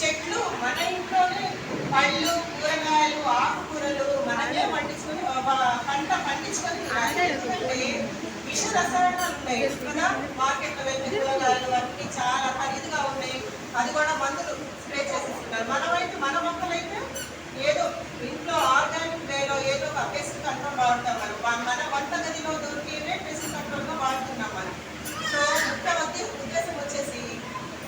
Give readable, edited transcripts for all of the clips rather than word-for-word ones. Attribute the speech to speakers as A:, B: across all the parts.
A: చెట్లు మన ఇంట్లోనే పళ్ళు కూరగాయలు ఆకుకూరలు మనమే పండించుకొని పంట పండించుకొని ఎందుకంటే విష రసాయనాలు ఉన్నాయి కదా. మార్కెట్లో వెళ్ళిన కూరగాయలు అన్ని చాలా ఖరీదుగా ఉన్నాయి. అది కూడా మందులు స్ప్రే చేసేస్తున్నారు. మనమైతే మన మొక్కలైతే ఏదో ఇంట్లో ఆర్గానిక్ వేలో ఏదో ఒక పెస్ట్ కంట్రోల్ వాడతాం. మన వంట గదిలో దొరికేనే పెస్ట్ కంట్రోల్గా వాడుతున్నాం మనం. సో ముఖ్య ఉద్దేశం వచ్చేసి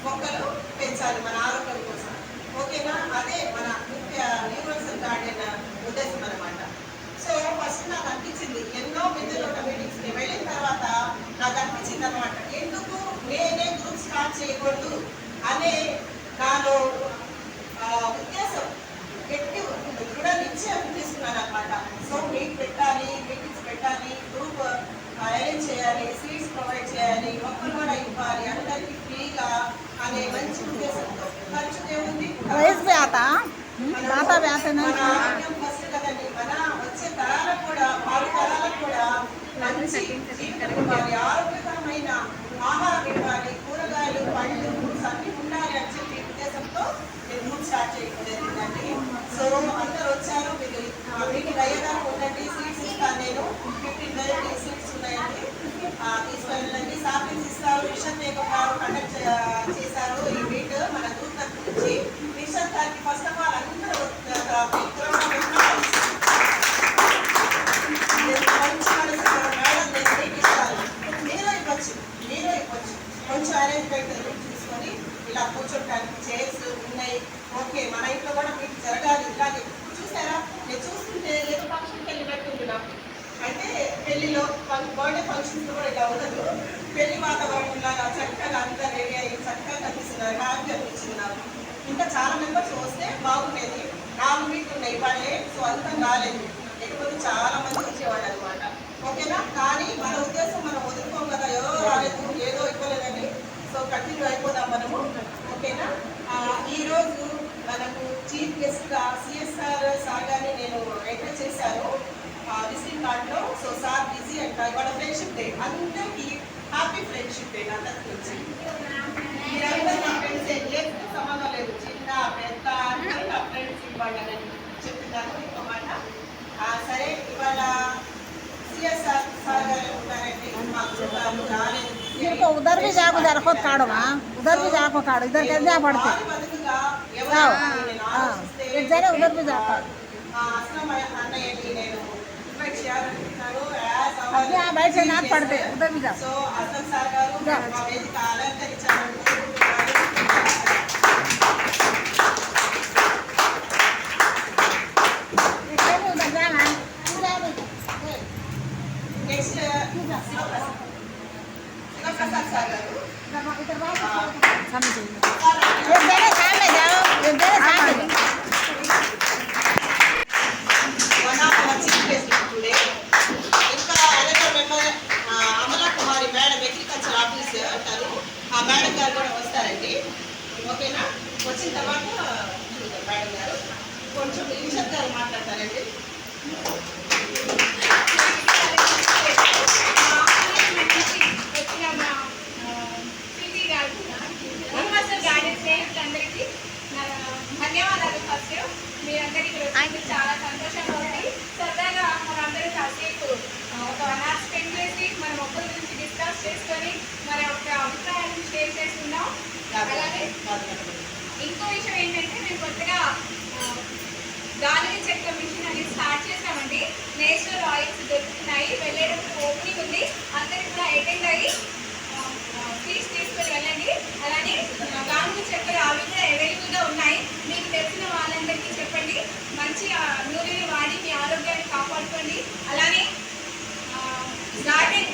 A: మొక్కలు పెంచాలి మన ఆరోగ్యం కోసం. ఓకేనా? అదే మన ముఖ్య యూనివర్సల్ గార్డెన్ ఉద్దేశం అనమాట. సో ఫస్ట్ నాకు అనిపించింది, ఎన్నో మిద్దెలోట మీటింగ్స్కి వెళ్ళిన తర్వాత నాకు అనిపించింది అనమాట, ఎందుకు నేనే గ్రూప్ స్టార్ట్ చేయకూడదు అనే నాలో ఉద్దేశం గట్టి దృఢ నిశ్చయం తీసుకున్నాను అనమాట. సో మీటింగ్స్ పెట్టాలి, గ్రూప్ అరేంజ్ చేయాలి, సీట్స్ ప్రొవైడ్ చేయాలి, మొక్కలు కూడా ఇవ్వాలి అందరికీ ఫ్రీగా అనే మంచి ఉద్దేశంతో. ఖర్చు ఏముంది, ఫస్ట్ కదండి. మన వచ్చే తరాలకు కూడా భావి తరాలకు కూడా మంచి జీవితం ఇవ్వాలి, ఆరోగ్యకరమైన ఆహారం ఇవ్వాలి, కూరగాయలు పళ్ళు ఫ్రూట్స్ అన్ని ఉండాలి అని చెప్పి ఉద్దేశంతో నేను గ్రూప్ స్టార్ట్ చేయకూడదండి. సో అందరు వచ్చారు, మీకు అయ్యేదానికి ఉండండి, సీట్స్ ఇస్తాను నేను. 15 సీట్స్ ఉన్నాయండి, తీసుకెళ్ళండి. సాంపిల్స్ ఇస్తారు. మిషన్ మేకప్ గారు కండక్ట్ చేశారు ఈ మీట్ మన గ్రూప్ తరఫు నుంచి. మిషన్ గారికి ఫస్ట్ ఆఫ్ ఆల్ అందరూ మీరు ఇవ్వచ్చు కొంచెం అరేంజ్మెంట్ చూసుకొని ఇలా కూర్చోడానికి చైర్స్ ఉన్నాయి. ఓకే, మన ఇంట్లో కూడా మీకు జరగాలి ఇలాగే. చూసారా, నేను చూస్తుంటే ఏదో ఫంక్షన్కి వెళ్ళినట్టుంటున్నాం. అంటే పెళ్లిలో బర్త్డే ఫంక్షన్స్ కూడా ఇలా ఉండదు, పెళ్లి వాతావరణం లాగా చక్కగా అంతా రెడీ అయ్యి చక్కగా కనిపిస్తున్నారు. హ్యాపీ అనిపించింది నాకు. ఇంకా చాలా మెంబర్స్ వస్తే బాగుండేది. 4 మీట్లు ఉన్నాయి ఇవాళే, సో అంతా రాలేదు. లేకపోతే చాలా మంది వచ్చేవాళ్ళు అనమాట. ఓకేనా? కానీ మన ఉద్దేశం మనం వదులుకోం కదా, ఏదో రాలేదు ఏదో ఇవ్వలేదని. సో కంటిన్యూ అయిపోదాం మనము. ఓకేనా? ఈరోజు మనకు చీఫ్ గెస్ట్గా సిఎస్ఆర్ సార్ గారిని నేను ఎంటర్ చేశాను విజిటింగ్ కార్డ్లో. సో సార్ బిజీ అంట, ఇవాళ ఫ్రెండ్షిప్ డే, అందరికీ హ్యాపీ ఫ్రెండ్షిప్ డే. అందరికి వచ్చి మీరందరూ నా ఫ్రెండ్స్, ఏ సంబంధం లేదు, చిన్న పెద్ద అందరూ నా ఫ్రెండ్స్ ఇవ్వాలని చెప్తున్నాను. ఇంకో మాట, సరే ఇవాళ సిఎస్ఆర్ సార్ గారు ఉన్నారండి, మాకు రాలేదు.
B: उधर भी जाको जरा खुद काढ़ो, हाँ उधर भी जाको काढ़ो, इधर कैसे पड़ते जरा उधर भी जाको अभी यहाँ बैठ से नाथ पड़ते उधर भी जाओ. మేడం గారు కూడా వస్తారండి. ఓకేనా? వచ్చిన తర్వాత చూద్దాం. మేడం గారు కొంచెం నిమిషం గారు మాట్లాడతారండి.
C: ధన్యవాదాలు. ఫస్ట్ మీరందరికీ చాలా సంతోషంగా ఉంది. సరదాగా మనందరూ కాసేపు ఒక 1 hour స్పెండ్ చేసి మన మొక్కల గురించి డిస్కస్ చేసుకొని మన యొక్క అభిప్రాయాలను షేర్ చేసుకున్నాం. అలాగే ఇంకో విషయం ఏంటంటే, మేము కొత్తగా గాలి చెక్క మిషన్ అనేది స్టార్ట్ చేసామండి. నేచురల్ ఆయిల్స్ దొరుకుతున్నాయి. వెళ్ళేటప్పుడు ఓపెనింగ్ ఉంది, అందరూ కూడా అటెండ్ అయ్యి ఫీజ్ తీసుకొని వెళ్ళండి. అలానే గాలి చెక్కలు అవి కూడా అవైలబుల్గా ఉన్నాయి. మీకు తెలిసిన వాళ్ళందరికీ చెప్పండి. మంచి నూనెని వాడి మీ ఆరోగ్యాన్ని కాపాడుకోండి. అలానే గార్డెన్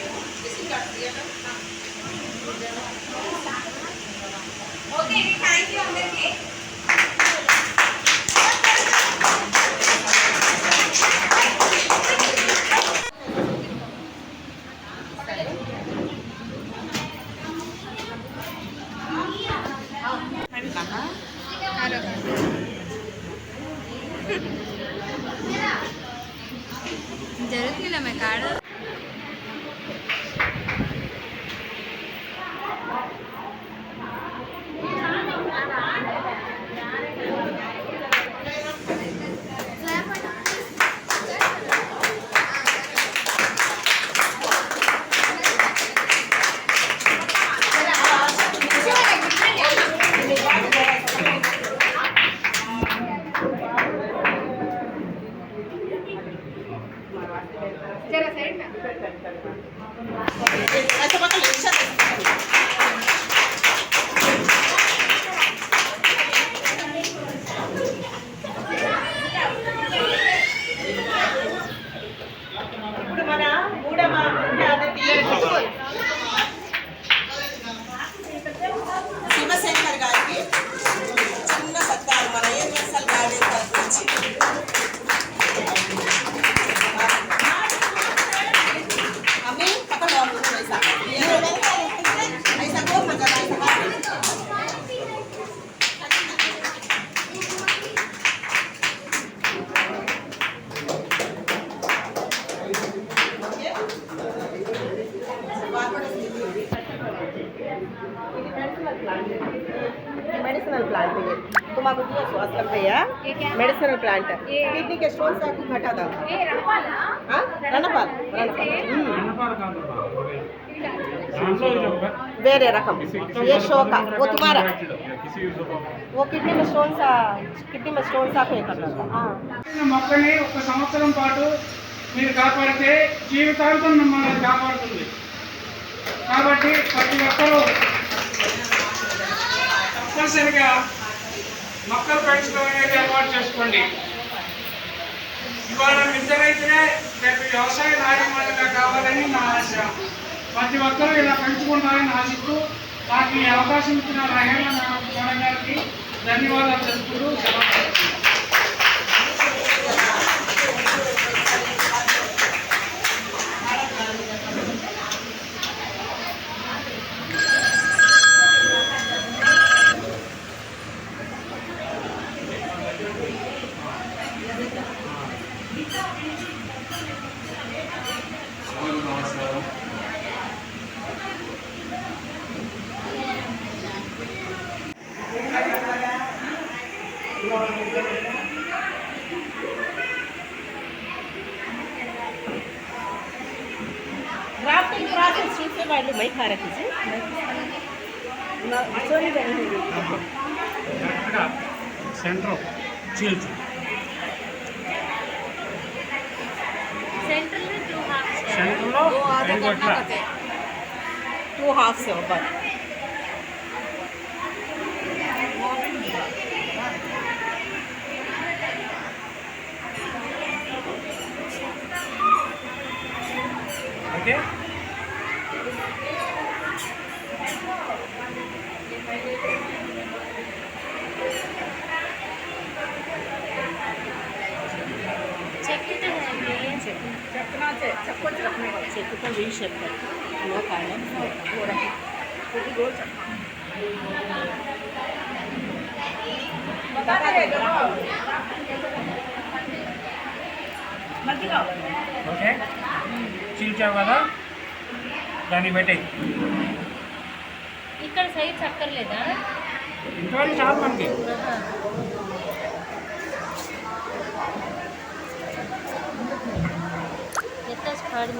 C: ఓకే అండి. థ్యాంక్ యూ అందరికీ.
D: జరుగుతుందా మీ కాడ
B: प्लांट है ये। तुम आपको दिया स्वास्थ्य भैया मेडिसिनल प्लांट किडनी के स्टोन से आपको घटा था
C: ఏ రవ్వాలా
B: हाँ रणपाल वेरे रकम ये शो का वो तुम्हारा वो किडनी में स्टोन सा पे करता था हाँ
E: మొక్కని ఒక సంవత్సరం పాటు మీరు కాపాడితే జీవితాంతం మిమ్మల్ని కాపాడుతుంది. కాబట్టి ప్రతి ఒక్కరూ తప్పనిసరిగా మొక్కలు పెంచడం అనేది అలవాటు చేసుకోండి. ఇవాళ మిద్దె రైతులే రేపు వ్యవసాయ నాయకులుగా కావాలని నా ఆశ. ప్రతి ఒక్కరూ ఇలా పెంచుకుంటారని ఆశిస్తూ నాకు ఈ అవకాశం ఇచ్చిన రహేమ మేడం గారికి ధన్యవాదాలు తెలుపుతూ సెలవు.
B: ग्राफ्टिंग प्रोसेस చూసే వాళ్ళు మై ఖారకి సోరీ
E: సెంటర్ చీల్చు
D: सेंट्रल में 2 हाफ
E: సెంటర్లో ఇంకొట్లా
B: 2 हाफ से ऊपर
E: ఓకే.
D: చెక్కుతో
B: చెప్పొచ్చు చెక్కుతో వీ షేప్ నో కాలం खुद गोल
E: ఓకే చీల్చావు కదా దాన్ని పెట్టేయి.
D: ఇక్కడ సైడ్ చక్కర్లేదా
E: ఇంతవరకు చాలు మనకి.
D: ఎంత స్పాడ్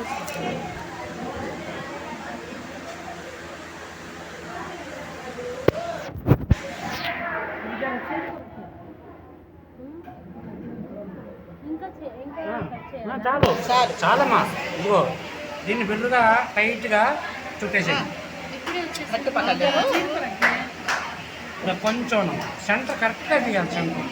E: చాలు చాలమ్మా. ఇదిగో దీన్ని బిల్లుగా టైట్గా చుట్టేసేయి. కొంచెం సెంటర్ కరెక్ట్గా తీయాలి. సెంటర్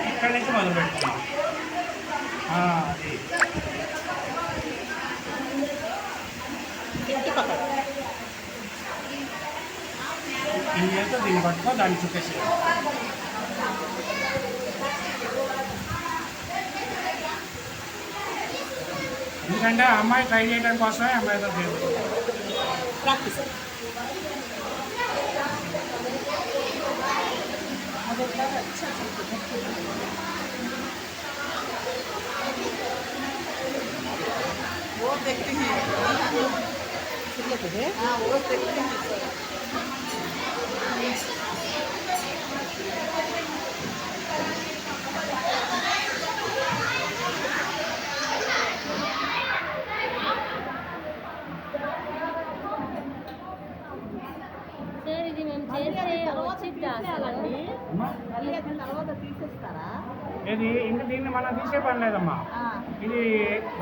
E: ఇక్కడి నుంచి మొదలు పెట్టుకున్నాం. అది ఈ చేస్తే దీన్ని పట్టుకో దాన్ని చుట్టేసి. ఎందుకంటే ఆ అమ్మాయి ట్రై చేయడం కోసమే అమ్మాయితో
B: ప్రాక్టీస్
A: वो देखते हैं हाँ वो देखते हैं
D: సార్ ఇది మేము చేస్తే వచ్చిద్దా అసలు
B: తర్వాత తీసేస్తారా
E: ఇది ఇంక దీన్ని మనం తీసే పని లేదమ్మా. ఇది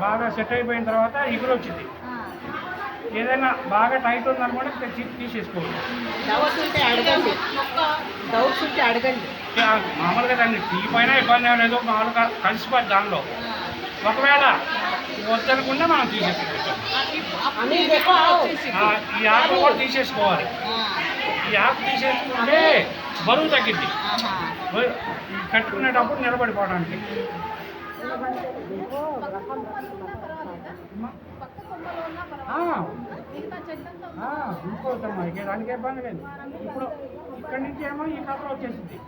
E: బాగా సెట్ అయిపోయిన తర్వాత ఎగురు వచ్చింది. ఏదైనా బాగా టైట్ ఉందనుకుంటే తీసేసుకోవచ్చు.
B: డౌట్స్ ఉంటే అడగండి
E: మామూలుగా దాన్ని తీపైనా ఇబ్బంది ఏం లేదు. మామూలుగా కలిసిపోద్ది దానిలో. ఒకవేళ వద్దనుకుంటే మనం తీసేసుకోవచ్చు. ఈ ఆకు కూడా తీసేసుకోవాలి. ఈ ఆకు తీసేసుకుంటే బరువు తగ్గిద్ది. కట్టుకునేటప్పుడు నిలబడిపోవడానికి. తీసుకోవచ్చమ్మా, ఇక దానికి ఇబ్బంది లేదు. ఇప్పుడు ఇక్కడి నుంచి ఏమో ఈ కలర్ వచ్చేసింది,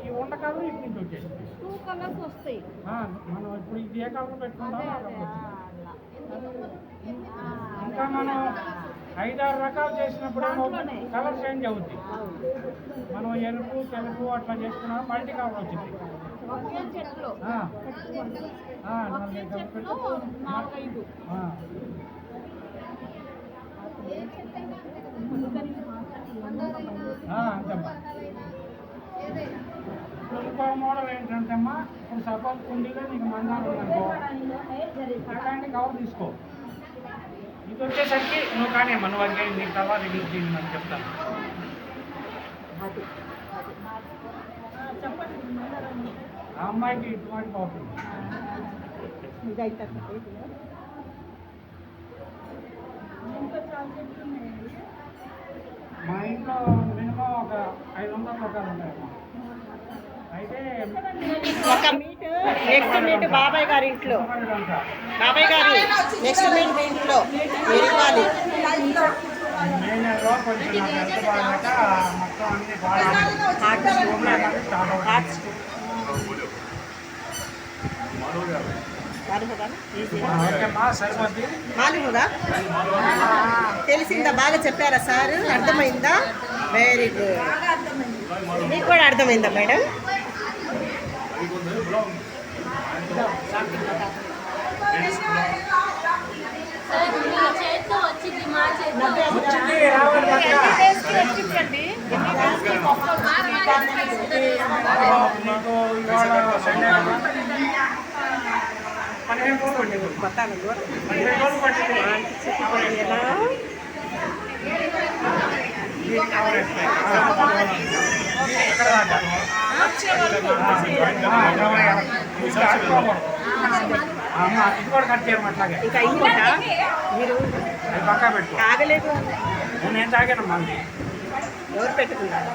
E: ఈ ఉండ కలర్ ఇటు నుంచి వచ్చేసింది.
C: 2 కలర్స్ వస్తాయి.
E: మనం ఇప్పుడు ఇది ఏ కలర్ పెట్టుకుంటామో ఆ కలర్ వచ్చింది. ఇంకా మనం 5-6 రకాలు చేసినప్పుడు కలర్ చేంజ్ అవుద్ది. మనం ఎరుపు తెలుపు అట్లా చేసుకున్నాం, మల్టీ కలర్ వచ్చింది.
C: ఒకే చెట్లో ఒకే చెట్లో 4-5.
E: అంతమ్మా. ఇప్పుడు ఇంకో మోడల్ ఏంటంటే అమ్మా, ఇప్పుడు సపోజ్ కుండీలో నీకు మందారం ఉందనుకో, అలాంటి కవర్ తీసుకో. ఇది వచ్చేసరికి నువ్వు కానీ అమ్మా, నువ్వు అది నీకు తర్వాత రిలీజ్ చేయండి నాకు చెప్తాను. ఆ అమ్మాయికి ఇటువంటి అవుతుంది. మా ఇంట్లో మినిమం ఒక 500 రకాలు ఉంటాయమ్మా. అయితే
B: ఒక మీట్ నెక్స్ట్ మీట్ బాబాయ్ గారి ఇంట్లో, బాబాయ్ గారు నెక్స్ట్ మీట్ మీ ఇంట్లో మీరు ఇవ్వాలి.
E: మే నెలలో కొంచెం నాకు ఎంత బాగా మొత్తం అన్ని బాగా స్టార్ట్ అవుతుంది. ఓకేమ్మా, సరిపోద్ది.
B: మాలిముగా తెలిసిందా? బాగా చెప్పారా సార్? అర్థమైందా? Very good. మీకు కూడా అర్థమైందా మేడం?
D: చేతితో వచ్చింది, మా చేతితో
E: వచ్చింది రావాలి పక్క. మీకు ఇవాళ సండే కదా, 15 రోజులు పట్టింది. 15 రోజులు పట్టింది. ఎక్కడ దాకా అమ్మ ఇది కూడా కట్ చేయడం అట్లాగే.
B: ఇంకా ఇంకోట మీరు
E: అది పక్కా పెట్టుకో.
B: తాగలేదు.
E: నేను తాగానమ్మా.
B: ఎవరు పెట్టుకున్నారు?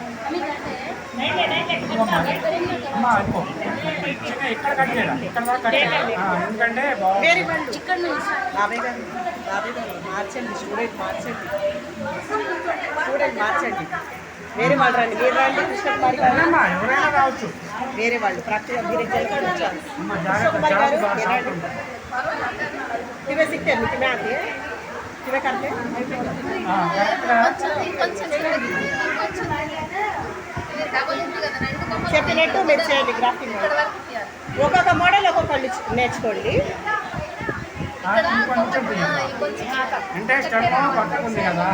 E: అమ్మా అదిగో చిన్న ఇక్కడ కట్ చేయడం, ఇక్కడ దాకా కట్ చేయాలి. ఎందుకంటే
B: వేరే వాళ్ళు బాబాయ్ గారు, బాబాయ్ గారు మార్చండి, స్టూడెంట్ మార్చండి, స్టూడెంట్ మార్చండి. వేరే వాళ్ళు రండి, మీరు రండి. కృష్ణకుమారి గారు
E: ఎవరైనా రావచ్చు.
B: వేరే వాళ్ళు ప్రాక్టికల్ మీరు వచ్చారు.
E: అమ్మ
B: కృష్ణకుమారి గారు
E: జాగ్రత్త.
B: తివే సిక్తే మీకు మ్యాథ్ తివే కడితే చెప్పినట్టు మీరు చేయండి. గ్రాఫింగ్ ఒక్కొక్క మోడల్ ఒక్కొక్కళ్ళు నేర్చుకోండి.
E: అంటే స్టెప్ పక్కకు ఉంది కదా.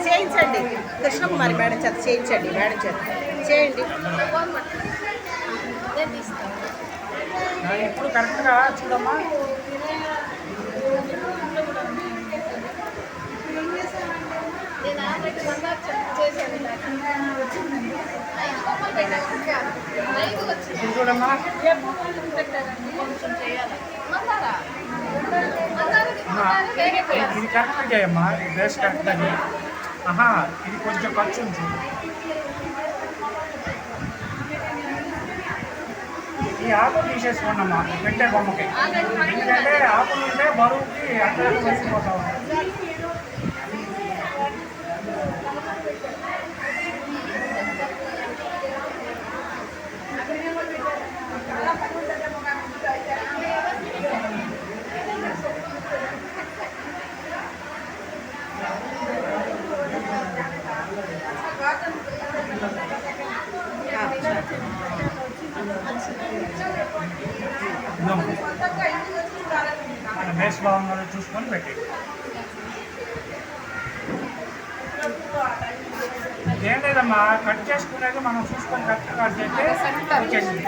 B: చేయించండి, కృష్ణకుమారి మేడం చేత చేయించండి. మేడం చేత చేయండి.
E: ఇప్పుడు కరెక్ట్గా చూడమ్మా. ఇప్పుడు చూడమ్మా, ఇది కరెక్ట్గా చేయమ్మా. డ్రెస్ కరెక్ట్గా చేయి. ఇది కొంచెం ఖర్చు ఉంది. ఈ ఆకులు తీసేసుకోండమ్మా పెట్టే బొమ్మకి, ఎందుకంటే ఆకులు ఉంటే బరువుకి అట్లా వచ్చిపోతా ఉంటాయి. మన బేస్ బాగుందో చూసుకొని పెట్టి. ఏం లేదమ్మా, కట్ చేసుకునేది మనం చూసుకొని కరెక్ట్ కట్ చేస్తే వచ్చేసింది.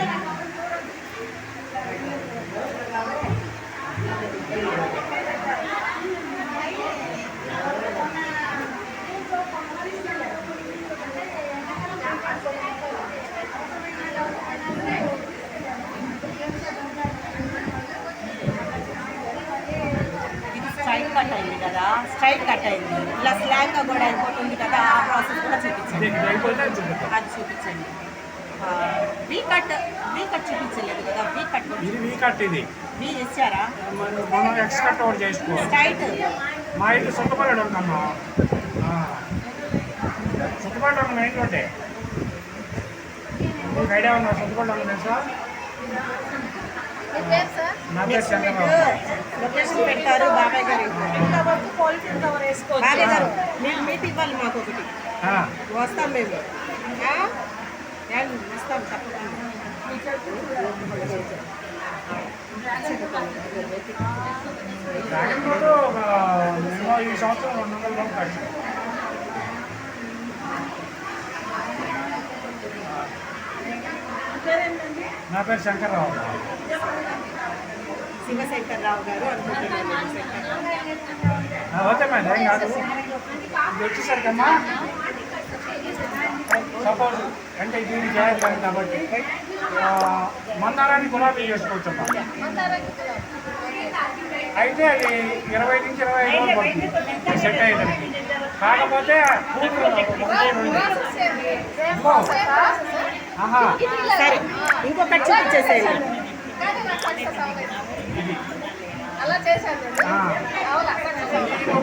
B: స్ట్రైట్ కట్ అయింది కదా, స్ట్రైట్ కట్ అయింది. ఇలా స్లాంగ్గా కూడా అయిపోతుంది కదా, ఆ ప్రాసెస్ కూడా చూపించండి.
E: అయిపోతే చూపిస్తాం.
B: అది చూపించండి. వీ కట్ చూపించలేదు కదా, వీ కట్
E: ఇది వీ కట్, ఇది
B: వీ ఇచ్చారా?
E: మనం ఎక్స్ కట్ ఒకటి చేసుకోవాలి.
B: స్ట్రైట్
E: మా ఇంటి సుత్తపల్లి ఉందమ్మా, సుత్తపల్లి ఉన్న మెయిన్ రోడ్డే. మీకు ఐడియా ఉందా సుత్తపల్లి ఉంది తెలుసా? నా పేరు చంద్రబాబు.
B: లొకేషన్ పెట్టారు బాబాయ్ గారు. బాబాయ్ గారు మీరు మీట్ ఇవ్వాలి మాకు ఒకటి, వస్తాం మేము, వస్తాం తప్పకుండా.
E: డ్రాగన్ ఫ్రూట్ మేము ఈ సంవత్సరం 200 రూపాయలు కట్టాం. నా పేరు శంకర్రావు.
B: శివశంకర్రావు గారు అనుకుంటున్నాను.
E: ఓకే మేడం, ఏం కాదు. ఇది వచ్చేసరికమ్మా సపోజ్ అంటే దీన్ని చేయాలి కాబట్టి మందారాన్ని గులాబీ చేసుకోవచ్చమ్మా. అయితే అది 20 నుంచి 25 రోజులు పడుతుంది సెట్ అయ్యేదానికి. కాకపోతే
B: సరే ఇంకొకటి చూపించేసేయండి.
E: ఇది
C: అలా చేశాను.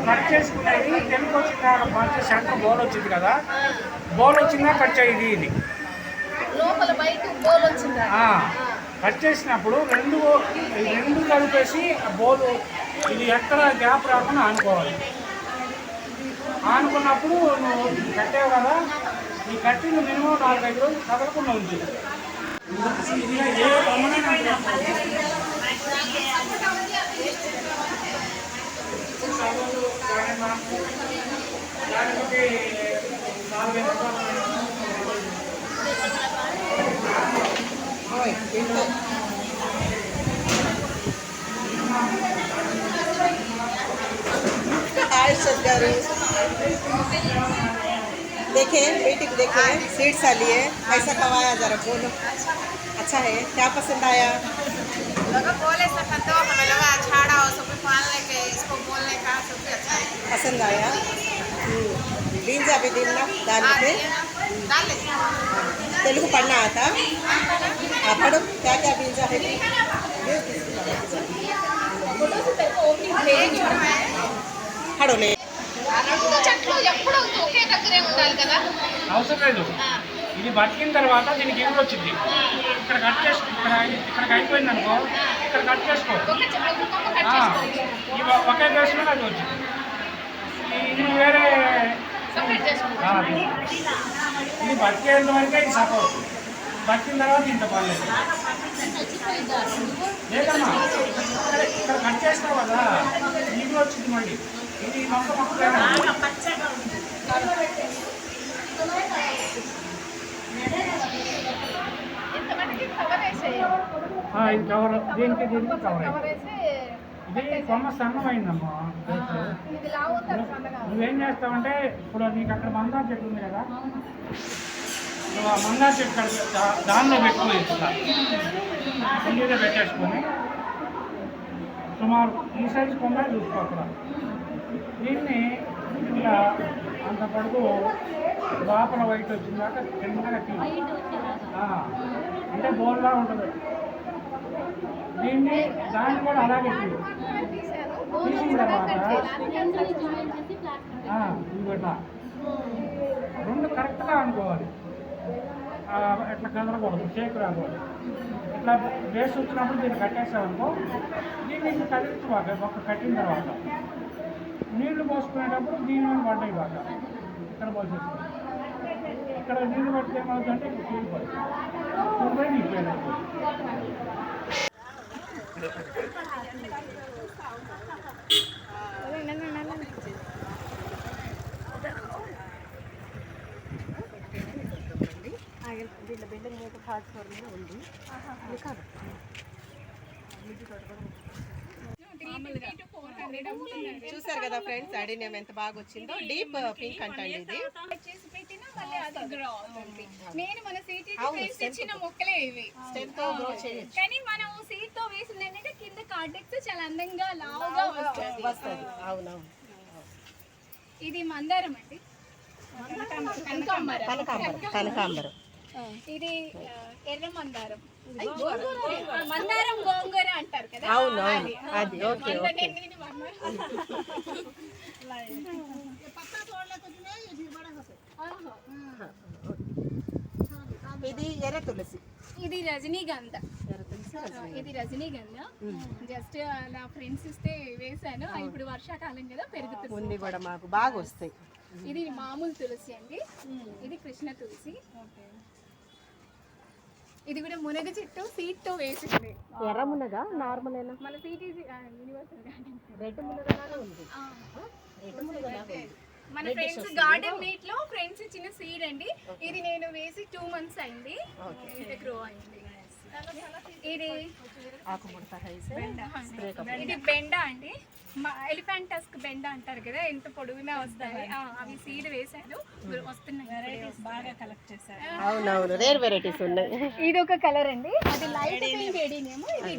E: కట్ చేసుకునేది తెలుగు వచ్చిన మంచి సెంటర్ బౌల్ వచ్చింది కదా, బౌల్ వచ్చిందా కట్ అయ్యేది. ఇది
C: లోపల బయట బోల్ వచ్చిందా?
E: కట్ చేసినప్పుడు రెండు కలిపేసి బౌల్ ఇది ఎక్కడ గ్యాప్ రాకుండా ఆనుకోవాలి. ఆనుకున్నప్పుడు నువ్వు ఇది కట్టావు కదా, ఈ కట్టిన మినిమం 4-5 రోజులు కదలకుండా ఉంది. ఇది ఏ బొమ్మనైనా దానికి 4,000 రూపాయలు.
B: आयुष गारू देखे मीटिंग देखे सीड्स आ लिए कैसा खवाया जरा बोलो, अच्छा है, क्या पसंद आया?
C: लोग बोले सकते तो हमें लगा छाड़ा और सब पालने के इसको बोलने का सब भी अच्छा है।
B: पसंद आया? बीन्स अभी दिन ना दाल पे
C: डाल ले।
B: तेलुगु पढ़ना आता? पढ़ो क्या क्या बीन्स है? పడో లే.
C: చెట్లు ఎప్పుడు ఒకే దగ్గరే ఉండాలి కదా?
E: అవసరం లేదు. ఇది బతికిన తర్వాత దీనికి ఎగురు వచ్చింది. ఇక్కడ కట్ చేసుకో, ఇక్కడికి అయిపోయింది అనుకో, ఇక్కడ కట్ చేసుకో. ఇవి ఒకే ప్లేస్లో అది వచ్చింది. ఇది వేరే ఇది బతికేంత వరకే ఇది సపోర్ట్. బతికిన తర్వాత ఇంత పర్లేదు. లేదమ్మా ఇక్కడ కట్ చేస్తావు కదా, ఎగురు వచ్చింది మళ్ళీ. ఇది మొక్క ఇది కవర్, దీనికి కవర్ అయింది. ఇది కొమ్మ సన్నమైందమ్మా. నువ్వేం చేస్తావంటే ఇప్పుడు నీకు అక్కడ మందార చెట్టు ఉంది కదా, నువ్వు ఆ మందార చెట్టు దానిలో పెట్టుకోలేదు, ఇండియా పెట్టేసుకొని సుమారు ఈ సైజు కొమ్మ చూసుకో. అక్కడ దీన్ని ఇలా అంత పడుకు లోపల వైట్ వచ్చిందాక చిన్నగా అంటే బోల్లా ఉంటుంది. దీన్ని దాన్ని కూడా అలాగే తీసిన తర్వాత ఇట్లా రెండు కరెక్ట్గా అనుకోవాలి. ఎట్లా కదలకూడదు, షేక్ రాకూడదు. ఇట్లా బేస్ వచ్చినప్పుడు దీన్ని కట్టేసామనుకో, దీన్ని కదిలించుకోవాలి. ఒక కట్టిన తర్వాత నీళ్లు పోసుకునేటప్పుడు దీని మీద పడ్డాయి బాగా, ఇక్కడ పోసేసుకోవాలి. ఇక్కడ నీళ్ళు పడితే ఏమవుతుందంటే ఇప్పుడు చీలిపోయి నీకు పేరు
B: దీంట్లో బిల్డింగ్ మీద 3rd floor మీద ఉంది. కాదు చూసారు కదా ఫ్రెండ్స్, అడినేం ఎంత బాగా వచ్చిందో. డీప్ పింక్ అంటండి ఇది.
C: నేను మన సీట్ ఇచ్చిన మొక్కలే ఇవి, కానీ మనం సీట్ తో వేసింది ఏంటంటే కింద కార్డెక్స్ చాలా అందంగా లావుగా వస్తుంది.
B: అవునవును.
C: ఇది మందారం అండి,
B: కనకాంబరం.
C: ఇది ఎర్ర మందారం, మందారం గోంగూర అంటారు కదా.
B: అవును అవును అది ఓకే
C: అందులో
B: ఓకే
C: నేను ఇది మందారం. ఆహా.
B: ఇది ఎర్ర తులసి
C: ఇది రజనీగంధ. ఇది రజనీగంధ. జస్ట్ నా ఫ్రెండ్స్ ఇస్తే వేసాను. ఇప్పుడు వర్షాకాలం కదా పెరుగుతుంది.
B: ఉంది కూడా మాకు బాగా వస్తాయి.
C: ఇది మామూలు తులసి అండి. ఇది కృష్ణ తులసి. ఇది కూడా మునగ చెట్టు సీడ్ తో వేసింది.
B: ఎర్ర మునగా నార్మల్
C: మన సీట్ యూనివర్సల్ గార్డెన్.
B: రెడ్ మునగలాగా ఉంది. రెడ్ మునగలాగా ఉంది.
C: మన ఫ్రెండ్స్ గార్డెన్ మీట్ లో ఫ్రెండ్స్ ఇచ్చిన సీడ్ అండి. ఇది నేను వేసి 2 months అయింది. ఇది గ్రో అయింది. ఇది
B: ఆకుముడత హైస్
C: ఇది బెండ అండి. ఎలిఫెంట్ టస్క్ బెండ అంటారు కదా, ఎంత పొడుగునా వస్తాయి. అవి సీడ్ వేసాను, వస్తున్నాయి. బాగా కలెక్ట్ చేశారు.
B: అవునవును రేర్ వెరైటీస్ ఉన్నాయి.
C: ఇది ఒక కలర్ అండి. అది లైట్ పింక్ ఏడినేమో, ఇది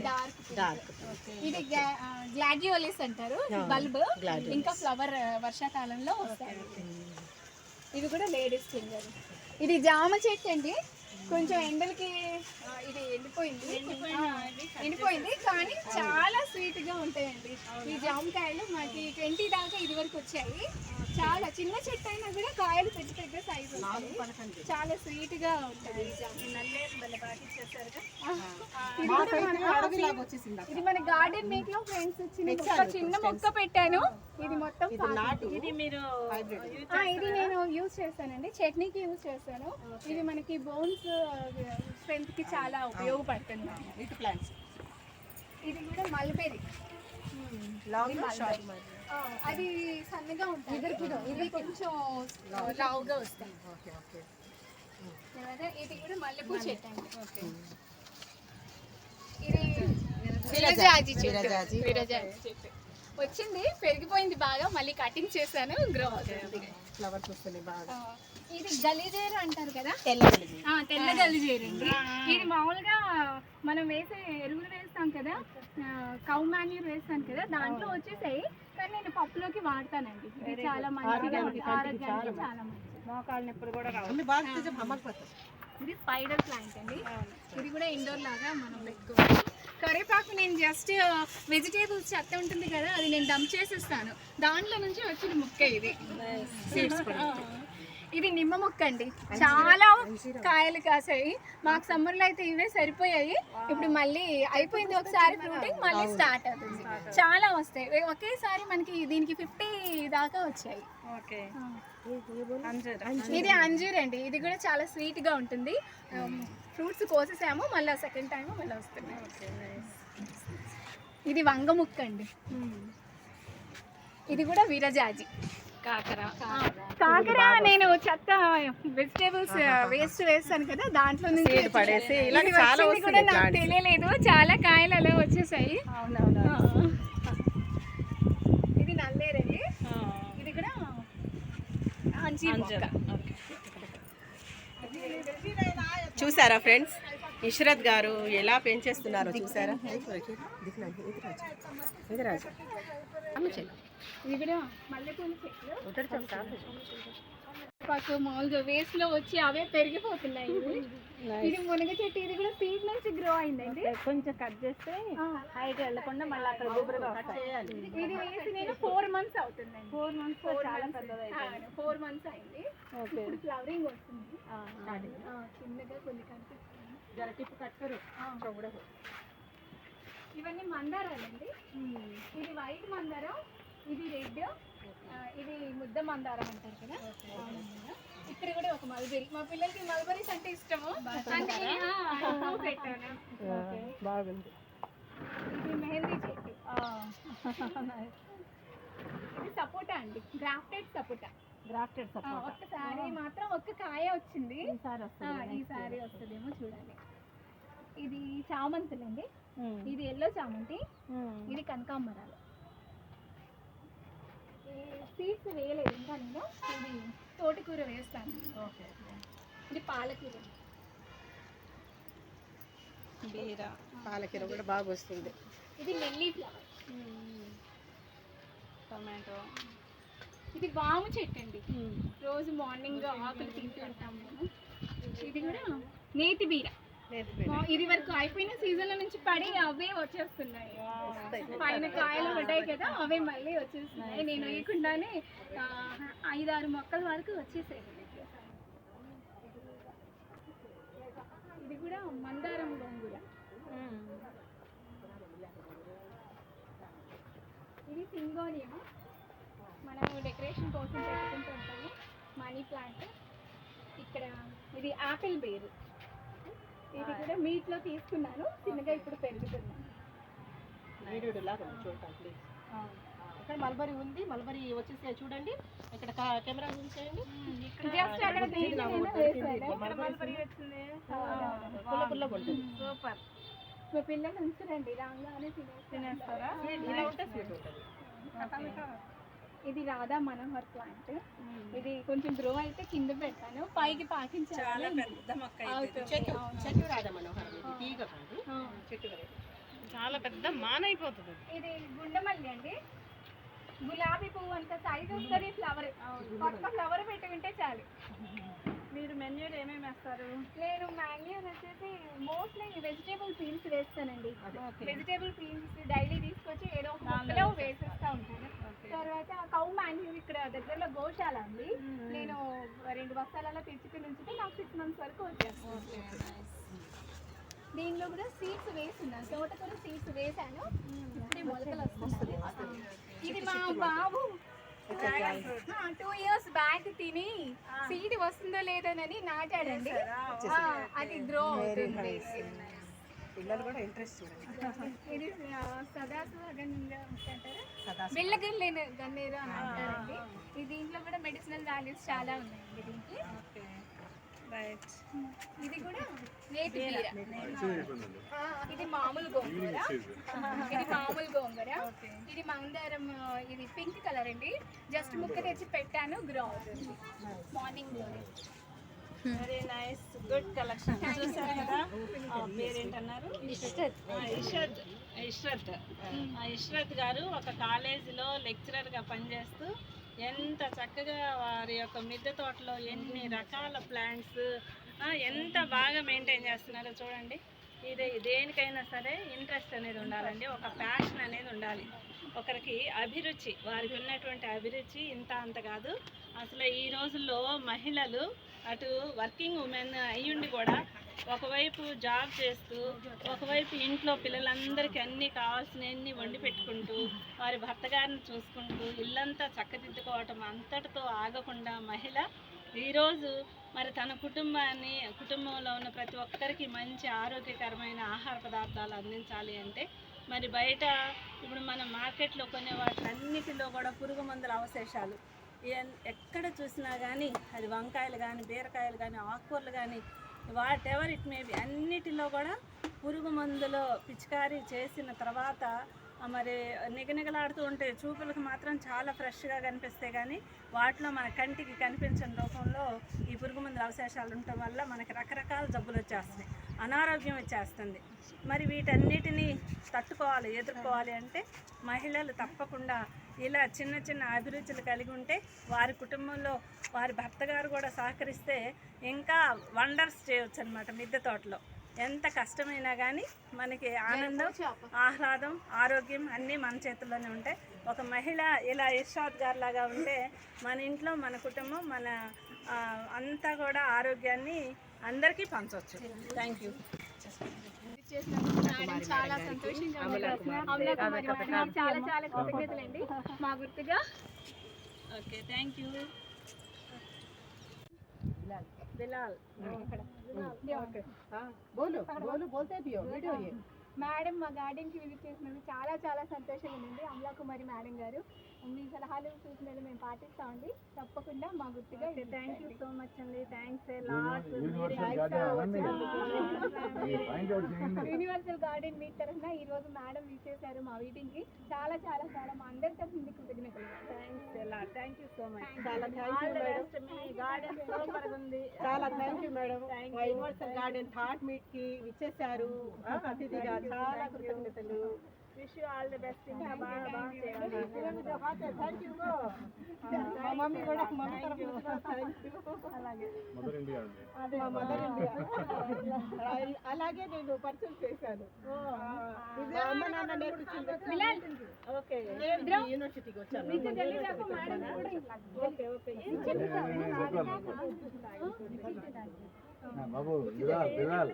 C: డార్క్. ఇది గ్లాడియోలిస్ అంటారు బల్బ్. ఇంకా ఫ్లవర్ వర్షాకాలంలో వస్తాయి. ఇది కూడా లేడీస్ ఫింగర్. ఇది జామ చెట్టు అండి. కొంచెం ఎండలకి ఇది ఎండిపోయింది కానీ చాలా స్వీట్ గా ఉంటాయండి ఈ జామకాయలు. మాకు 20 దాకా ఇది వరకు వచ్చాయి. చాలా చిన్న చెట్టు అయినా కూడా కాయలు పెద్ద సైజు ఉంటాయి. చాలా స్వీట్ గా ఉంటాయి. ఇది మన గార్డెన్ మీట్ లో ఫ్రెండ్స్ చిన్న మొక్క పెట్టాను. ఇది మొత్తం ఇది నేను యూజ్ చేస్తానండి, చట్నీకి యూజ్ చేస్తాను. ఇది మనకి బోన్స్ స్ట్రెంత్ కి చాలా ఉపయోగపడుతుంది. ఇది కూడా మల్బెరీ. అది సన్నగా ఉంటుంది, ఇది కొంచెం లావుగా వస్తాయి. ఇది కూడా మల్లెపూ చెట్టు అండి. ఇది విరజాజి చెట్టు వచ్చింది, పెరిగిపోయింది బాగా. మళ్ళీ కటింగ్ చేశాను, గ్రో అవుతుంది.
B: ఫ్లవర్స్ వస్తున్నాయి బాగా.
C: ఇది గలిజేరు అంటారు కదా,
B: తెల్ల
C: తెల్ల గలిజేరు అండి. ఇది మామూలుగా మనం వేసే ఎరువులు వేస్తాం కదా, కౌ మాన్యూర్ వేస్తాం కదా, దాంట్లో వచ్చేసాయి. కానీ నేను పప్పులోకి వాడతానండి. ఇది చాలా మంచిగా ఆరోగ్యానికి చాలా మంచిది.
B: మోకాళ్ళని ఎప్పుడు కూడా రావు.
C: ఇది స్పైడర్ ప్లాంట్ అండి. ఇది కూడా ఇండోర్ లాగా మనం పెట్టుకోవాలి. కరివేపాకు నేను జస్ట్ వెజిటేబుల్స్ చెత్త ఉంటుంది కదా, అది నేను డంప్ చేసేస్తాను. దాంట్లో నుంచి వచ్చిన ముక్క ఇది. ఇది నిమ్మ మొక్క అండి. చాలా కాయలు కాసాయి. మాకు సమ్మర్లో అయితే ఇవే సరిపోయాయి. ఇప్పుడు మళ్ళీ అయిపోయింది ఒకసారి ఫ్రూటింగ్, మళ్ళీ స్టార్ట్ అవుతుంది. చాలా వస్తాయి ఒకేసారి. మనకి దీనికి 50 దాకా వచ్చాయి. ఇది అంజూర్ అండి. ఇది కూడా చాలా స్వీట్ గా ఉంటుంది. ఫ్రూట్స్ కోసేసాము, మళ్ళీ సెకండ్ టైం మళ్ళీ వస్తున్నాయి. ఇది వంగ ముక్క అండి. ఇది కూడా విరజాజి. కాకర నేను చెత్త వెజిటేబుల్స్ వేస్ట్ వేస్తాను కదా, దాంట్లో నుంచి
B: పడేసి
C: కూడా నాకు తెలియలేదు. చాలా కాయలు అలా వచ్చేసాయి. ఇది నల్లేరండి. ఇది కూడా
B: చూసారా ఫ్రెండ్స్, ఇష్రత్ గారు ఎలా పెంచేస్తున్నారో చూసారా.
C: ఇది కూడా మల్లెపూల చెట్లు. మామూలుగా వేస్ట్ లో వచ్చి అవే పెరిగిపోతున్నాయి. ఇది మునగ చెట్టు. ఇది కూడా సీడ్ నుంచి గ్రో అయిందండి.
D: కొంచెం కట్ చేస్తే హైట్ వెళ్ళకుండా మళ్ళీ అక్కడ
C: ఇది వేసి నేను 4 months అవుతుందండి.
D: 4 months చాలా పెద్దది.
C: 4 months అయింది. ఇప్పుడు ఫ్లవరింగ్ వస్తుంది చిన్నగా, కొన్ని కనిపిస్తుంది. ఇవన్నీ మందారాలండి. ఇది వైట్ మందారం, ఇది రెడ్, ఇది ముద్ద మందారం అంటారు కదా. ఇక్కడ కూడా ఒక మల్బెరీ. మా పిల్లలకి మల్బెరీస్ అంటే ఇష్టము, అందుకే పెట్టాను.
B: బాగుంది.
C: ఇది మెహందీ చెట్టు. ఇది సపోటా అండి, గ్రాఫ్టెడ్ సపోటా. ఒక్కసారి మాత్రం ఒక్క కాయ వచ్చింది. ఈసారి వస్తుందేమో చూడాలి. ఇది చామంతులండి. ఇది ఎల్లో చామంతి, ఇది కనకాంబరాలు. సీడ్స్ వేయలేదు ఇంకా నేను. ఇది తోటకూర వేస్తాను. ఇది పాలకూర.
B: పాలకూర కూడా బాగా వస్తుంది.
C: ఇది లిల్లీ ఫ్లవర్. టొమాటో. ఇది వాము చెట్టు అండి. రోజు మార్నింగ్ ఆకులు తింటూ ఉంటాం మేము. ఇది కూడా నేతి బీర. ఇది వరకు అయిపోయిన సీజన్ల నుంచి పడి అవే వచ్చేస్తున్నాయి. పైన కాయలు పడ్డాయి కదా, అవే మళ్ళీ వచ్చేస్తున్నాయి. నేను వేయకుండానే 5-6 మొక్కల వరకు వచ్చేసాయి. ఇది కూడా మందారం గోంగూర. ఇది సింగోనియం, మనము డెకరేషన్ కోసం పెట్టుకుంటూ ఉంటాము. Money plant. ఇక్కడ ఇది యాపిల్ బేరు. ఇది కూడా మీట్లో తీసుకున్నాను, చిన్నగా ఇప్పుడు పెరుగుతున్నాను.
B: ఇక్కడ మల్బరీ ఉంది, మల్బరీ వచ్చేసి చూడండి. ఇక్కడ కెమెరా జూమ్ చేయండి.
C: జస్ట్ అక్కడ
B: పుల్లగా ఉంటుంది.
C: సూపర్. మా పిల్లలు ఉంచరండి, రాగానే తినేస్తారా?
B: ఇలా ఉంటే స్వీట్ ఉంటుంది.
C: ఇది రాధా మనోహర్ ప్లాంట్. ఇది కొంచెం గ్రో అయితే కింద పెట్టాను, పైకి పాకించాలి.
B: చెట్టు రాధా మనోహరం. ఇది తీగ కాదు, చెట్టు చాలా పెద్ద మానైపోతుంది.
C: ఇది గుండమల్లి అండి. గులాబీ పువ్వు అంత సైజ్ వస్తుంది. ఫ్లవర్ పక్క ఫ్లవర్ పెట్టుకుంటే చాలు.
D: మీరు మెన్యూలో ఏమేమి వేస్తారు?
C: నేను మాన్యూర్ వచ్చేసి మోస్ట్లీ వెజిటేబుల్ పీల్స్ వేస్తానండి. వెజిటేబుల్ పీల్స్ డైలీ తీసుకొచ్చి ఏదో ఒక మొక్కలో వేసేస్తూ ఉంటాను. తర్వాత కౌ మాన్యూర్ ఇక్కడ దగ్గరలో గోశాల ఉంది. నేను 2 బస్తాలలో తెచ్చుకుని ఉంచితే నాకు 6 months వరకు వచ్చేస్తాను. దీనిలో కూడా సీడ్స్ వేస్తున్నాను. తోటకూర సీడ్స్ వేసాను, ఇప్పుడే మొలకలు వస్తున్నాయి. ఇది మా బాబు 2 years బ్యాక్ తిని సీడ్ వస్తుందో లేదోనని నాటాడండి. అది గ్రో అవుతుంది.
B: పిల్లలు కూడా ఇంట్రెస్ట్.
C: ఇది బిళ్ళగన్నేరు గన్నేరు అని అంటారండి. ఈ దీంట్లో కూడా మెడిసినల్ వాల్యూస్ చాలా ఉన్నాయండి దీనికి. ఇది కూడా నేతి బీర. ఇది మామూలు గోంగూర. ఇది మామూలు గోంగూర. ఇది మందారం. ఇది పింక్ కలర్ అండి. జస్ట్ ముక్క తెచ్చి పెట్టాను, గ్రో అవుతుంది morning glory.
D: Very nice, good collection. చూసారు కదా. పేరేంటన్నారు? ఇష్రత్ గారు ఒక కాలేజీలో లెక్చరర్గా పనిచేస్తూ ఎంత చక్కగా వారి యొక్క మిద్దె తోటలో ఎన్ని రకాల ప్లాంట్స్ ఎంత బాగా మెయింటైన్ చేస్తున్నారో చూడండి. ఇది దేనికైనా సరే ఇంట్రెస్ట్ అనేది ఉండాలండి, ఒక ప్యాషన్ అనేది ఉండాలి. ఒకరికి అభిరుచి, వారికి ఉన్నటువంటి అభిరుచి ఇంత అంత కాదు. అసలు ఈ రోజుల్లో మహిళలు అటు వర్కింగ్ ఉమెన్ అయ్యుండి కూడా ఒకవైపు జాబ్ చేస్తూ ఒకవైపు ఇంట్లో పిల్లలందరికీ అన్నీ కావాల్సినవన్నీ వండి పెట్టుకుంటూ వారి భర్త గారిని చూసుకుంటూ ఇల్లంతా చక్కదిద్దుకోవటం అంతటితో ఆగకుండా మహిళ ఈరోజు మరి తన కుటుంబంలో ఉన్న ప్రతి ఒక్కరికి మంచి ఆరోగ్యకరమైన ఆహార పదార్థాలు అందించాలి అంటే మరి బయట ఇప్పుడు మనం మార్కెట్లో కొనే వాటిలన్నిటిలో కూడా పురుగు మందుల అవశేషాలు ఎక్కడ చూసినా కానీ, అది వంకాయలు కానీ బీరకాయలు కానీ ఆకుకూరలు కానీ what ever it may be, అన్నిటిలో కూడా పురుగు మందులో పిచికారీ చేసిన తర్వాత మరి నిగనిగలాడుతూ ఉంటే చూపులకు మాత్రం చాలా ఫ్రెష్గా కనిపిస్తాయి. కానీ వాటిలో మన కంటికి కనిపించని రూపంలో ఈ పురుగు మందుల అవశేషాలు ఉండటం వల్ల మనకి రకరకాల జబ్బులు వచ్చేస్తున్నాయి, అనారోగ్యం వచ్చేస్తుంది. మరి వీటన్నిటినీ తట్టుకోవాలి, ఎదుర్కోవాలి అంటే మహిళలు తప్పకుండా ఇలా చిన్న చిన్న అభిరుచులు కలిగి ఉంటే వారి కుటుంబంలో వారి భర్త గారు కూడా సహకరిస్తే ఇంకా వండర్స్ చేయవచ్చు అనమాట. మిద్దె తోటలో ఎంత కష్టమైనా కానీ మనకి ఆనందం, ఆహ్లాదం, ఆరోగ్యం అన్నీ మన చేతుల్లోనే ఉంటాయి. ఒక మహిళ ఇలా ఇర్షాద్ గారు లాగా ఉంటే మన ఇంట్లో మన కుటుంబం మన అంతా కూడా ఆరోగ్యాన్ని అందరికీ పంచవచ్చు. Thank you.
C: చాలా సంతోషంగా చాలా చాలా కృతజ్ఞతలండి మా గుర్తుగా.
D: Okay, thank you. बिलाल
B: बोलो बोलो बोलते भी हो वीडियो ये
C: మేడం మా గార్డెన్కి విజిట్ చేసినందుకు చాలా చాలా సంతోషంగా ఉంది. అమలా కుమారి మేడం గారు మీ సలహాలు సూచనలు మేము పాటిస్తామండి. తప్పకుండా మా గుర్తుగా.
D: థ్యాంక్ యూ సో మచ్ అండి. Thanks a lot.
C: Universal garden meet తరఫున ఈ రోజు మేడం విచ్చేశారు మా మీటింగ్కి. చాలా చాలా చాలా మా అందరి తరఫున కృతజ్ఞతలు.
D: Thanks a lot. Thank you so much.
B: చాలా థ్యాంక్ యూ మేడం.
D: మీ గార్డెన్ సూపర్ ఉంది.
B: చాలా thank you madam. Universal garden thought meet కి విచ్చేశారు అతిథిగా. చాలా కృతజ్ఞతలు.
D: Wish you all the best. ఇంకా బాగా చేయాలి.
B: మా మమ్మీ కూడా అలాగే మదర్ ఇండియా అలాగే నేను పరిచయం చేశాను. అమ్మ నాన్న నేర్పించింది. ఓకే యూనివర్సిటీకి వచ్చాను. ఓకే ఓకే
F: బాబు బిలాల్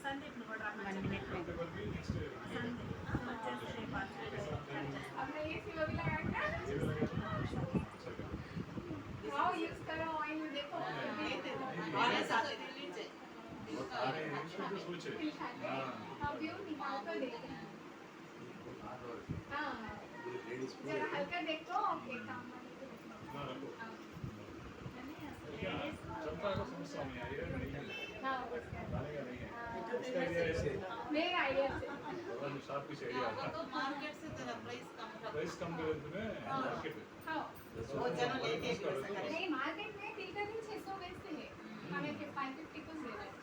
D: సందీప్ కూడా
C: वाओ यूज करो ऑयल में देखो हाँ व्यू निकाल कर देखो हाँ जरा हल्का देखो ओके काम हाँ मेरा आइडिया
G: शॉप की आइडिया आता है
A: मार्केट से तेरा
G: प्राइस कम कर देते हैं मार्केट
C: हाँ
A: वो जन लेके
C: नहीं मार्केट में टिकट 600 बेचते हैं हमें 550 को दे रहे हैं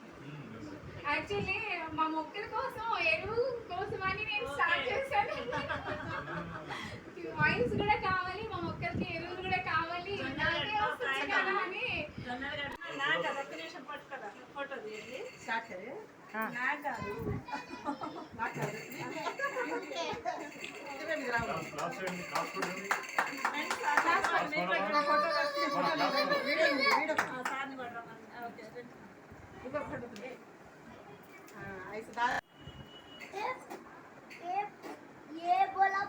C: యాక్చువల్లీ మా మొక్కల కోసం ఎరువు కోసమని నేను స్టార్ట్ చేశాను. వైన్స్ కూడా కావాలి, మా మొక్కలకి ఎరువులు కూడా కావాలి, నాకే వస్తుంది కదా అని
D: నాకు ఒక్క నిమిషం పట్టుకోరా ఫోటో తీయండి. నాకు కాదు
H: ये बोला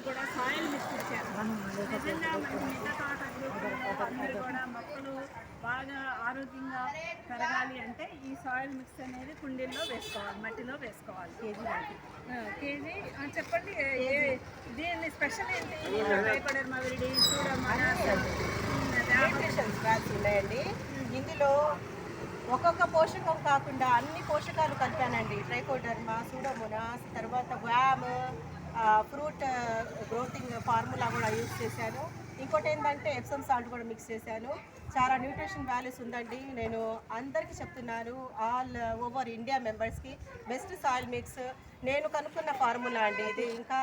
D: కూడా సాయిల్ మిక్స్ ఇచ్చారు. నిజంగా మనకి మిగతా తోట అందరూ కూడా మొక్కలు బాగా ఆరోగ్యంగా పెరగాలి అంటే ఈ సాయిల్ మిక్స్ అనేది కుండీల్లో వేసుకోవాలి, మట్టిలో వేసుకోవాలి. కేజీ చెప్పండి. దీని స్పెషల్ ఏంటి? ట్రైకోడర్మా విరిడి, సూడోమోనాస్,
B: ఉన్నాయండి. ఇందులో ఒక్కొక్క పోషకం కాకుండా అన్ని పోషకాలు కలిపానండి. ట్రైకోడర్మా, సూడోమోనాస్, తర్వాత వ్యామ్, ఫ్రూట్ గ్రోతింగ్ ఫార్ములా కూడా యూజ్ చేశాను. ఇంకోటి ఏంటంటే ఎప్సమ్ సాల్ట్ కూడా మిక్స్ చేశాను. చాలా న్యూట్రిషన్ వాల్యూస్ ఉందండి. నేను అందరికీ చెప్తున్నాను, ఆల్ ఓవర్ ఇండియా మెంబర్స్కి బెస్ట్ సాయిల్ మిక్స్ నేను కనుక్కున్న ఫార్ములా అండి ఇది. ఇంకా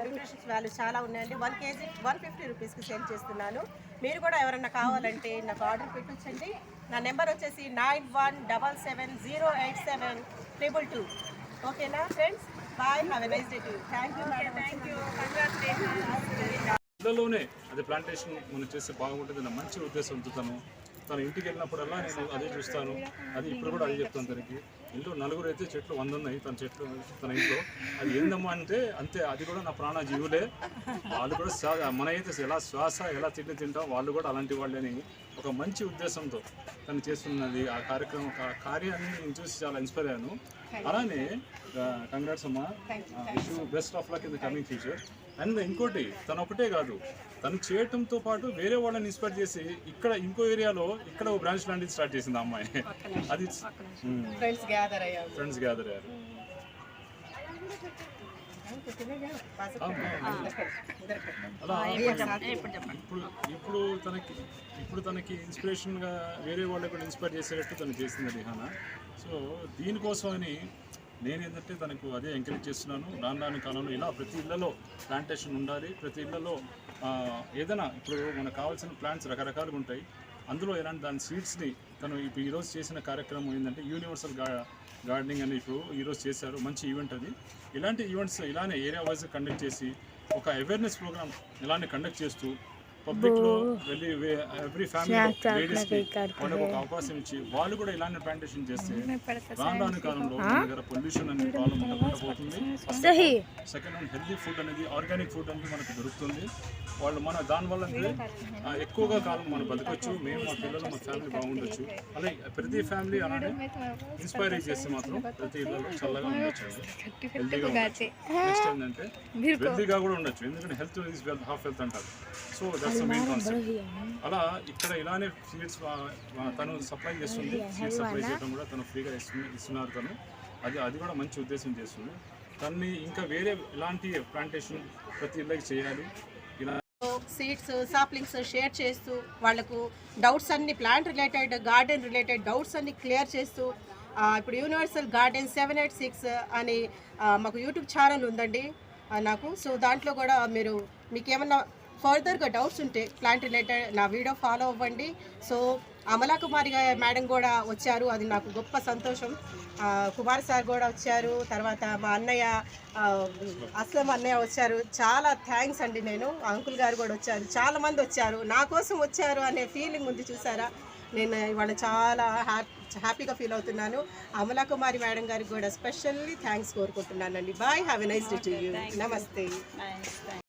B: న్యూట్రిషన్ వాల్యూస్ చాలా ఉన్నాయండి. 1 kg 150 రూపీస్కి సేల్ చేస్తున్నాను. మీరు కూడా ఎవరన్నా కావాలంటే నాకు ఆర్డర్ పెట్టొచ్చండి. నా నెంబర్ వచ్చేసి 9177087222. ఓకేనా friends? Bye, have a nice day to you. Thank you.
G: ఇళ్లలోనే అది ప్లాంటేషన్ మనం చేస్తే బాగుంటుంది నా మంచి ఉద్దేశంతో తన ఇంటికి వెళ్ళినప్పుడల్లా నేను అదే చూస్తాను. అది ఇప్పుడు కూడా అదే చెప్తాను తనకి. ఇంట్లో నలుగురు అయితే చెట్లు 100 ఉన్నాయి తన ఇంట్లో. అది ఏందమ్మా అంటే అంతే, అది కూడా నా ప్రాణ జీవులే. వాళ్ళు కూడా మన అయితే ఎలా శ్వాస ఎలా తింటాం వాళ్ళు కూడా అలాంటి వాళ్ళని ఒక మంచి ఉద్దేశంతో తను చేస్తున్నది ఆ కార్యాన్ని నేను చూసి చాలా ఇన్స్పైర్ అయ్యాను. అలానే కంగ్రాట్స్ అమ్మా, wish you best of luck in the coming future. And ఇంకోటి తను ఒకటే కాదు, తను చేయటంతో పాటు వేరే వాళ్ళని ఇన్స్పైర్ చేసి ఇక్కడ ఇంకో ఏరియాలో ఇక్కడ ఒక బ్రాంచ్ లాంటిది స్టార్ట్ చేసింది ఆ అమ్మాయి. అది
B: ఫ్రెండ్స్ గ్యాదర్ అయ్యారు.
G: అలా ఇప్పుడు తనకి ఇన్స్పిరేషన్గా వేరే వాళ్ళకి కూడా ఇన్స్పైర్ చేసేటట్టు తను చేసింది రిహానా. సో దీనికోసమని నేనేంటంటే తనకు అదే ఎంకరేజ్ చేస్తున్నాను. రాను కాలంలో ఇలా ప్రతి ఇళ్లలో ప్లాంటేషన్ ఉండాలి. ప్రతి ఇళ్లలో ఏదైనా ఇప్పుడు మనకు కావాల్సిన ప్లాంట్స్ రకరకాలుగా ఉంటాయి. అందులో ఎలాంటి దాని సీడ్స్ని తను ఇప్పుడు ఈరోజు చేసిన కార్యక్రమం ఏంటంటే యూనివర్సల్ గార్డెనింగ్ అని ఇప్పుడు ఈరోజు చేశారు. మంచి ఈవెంట్ అది. ఇలాంటి ఈవెంట్స్ ఇలానే ఏరియా వైజ్ కండక్ట్ చేసి ఒక అవేర్నెస్ ప్రోగ్రామ్ ఇలానే కండక్ట్ చేస్తూ పబ్లిక్లో వెళ్ళి ఎవ్రీ ఫ్యామిలీ లేడీస్కి వాళ్ళకు ఒక అవకాశం ఇచ్చి వాళ్ళు కూడా ఇలాంటి ప్లాంటేషన్ చేస్తే రాను కాలంలో మన దగ్గర పొల్యూషన్ అనేది ప్రాబ్లం ఉండకుండా పోతుంది. సెకండ్ హ్యాండ్ హెల్తీ ఫుడ్ అనేది ఆర్గానిక్ ఫుడ్ అనేది మనకు దొరుకుతుంది. వాళ్ళు మన దానివల్ల ఎక్కువగా కాలం మనం బతకొచ్చు. మేము మా పిల్లలు మా ఫ్యామిలీ బాగుండొచ్చు. అలాగే ప్రతి ఫ్యామిలీ అలానే ఇన్స్పైర్ చేస్తే మాత్రం ప్రతి ఇళ్ళలో చల్లగా ఉండొచ్చు, హెల్తీగా ఉండొచ్చు. నెక్స్ట్ ఏంటంటే హెల్తీగా కూడా ఉండొచ్చు. ఎందుకంటే health is wealth, half health అంటారు. So that's the main concept. అలా ఇక్కడ ఇలానే సీడ్స్ తను సప్లై చేస్తుంది. సీడ్స్ సప్లై చేయడం కూడా తను ఫ్రీగా ఇస్తున్నారు. తను అది కూడా మంచి ఉద్దేశం చేస్తుంది. దాన్ని ఇంకా వేరే ఇలాంటి ప్లాంటేషన్ ప్రతి ఇళ్ళకి చేయాలి. ఇలా
B: సీడ్స్ సాప్లింగ్స్ షేర్ చేస్తూ వాళ్ళకు డౌట్స్ అన్ని plant related garden related doubts అన్ని క్లియర్ చేస్తూ ఇప్పుడు యూనివర్సల్ గార్డెన్ 786 అని మాకు యూట్యూబ్ ఛానల్ ఉందండి నాకు. సో దాంట్లో కూడా మీకు ఏమన్నా ఫర్దర్గా డౌట్స్ ఉంటే ప్లాంట్ రిలేటెడ్ నా వీడియో ఫాలో అవ్వండి. సో అమలా కుమారి మేడం కూడా వచ్చారు, అది నాకు గొప్ప సంతోషం. కుమార్ సార్ కూడా వచ్చారు, తర్వాత మా అన్నయ్య అస్లం అన్నయ్య వచ్చారు. చాలా థ్యాంక్స్ అండి. అంకుల్ గారు కూడా వచ్చారు, చాలామంది వచ్చారు, నా కోసం వచ్చారు అనే ఫీలింగ్ ఉంది చూసారా. నేను ఇవాళ చాలా హ్యాపీగా ఫీల్ అవుతున్నాను. అమలా కుమారి మేడం గారికి కూడా స్పెషల్లీ థ్యాంక్స్ కోరుకుంటున్నానండి. Bye, have a nice day to you. నమస్తే.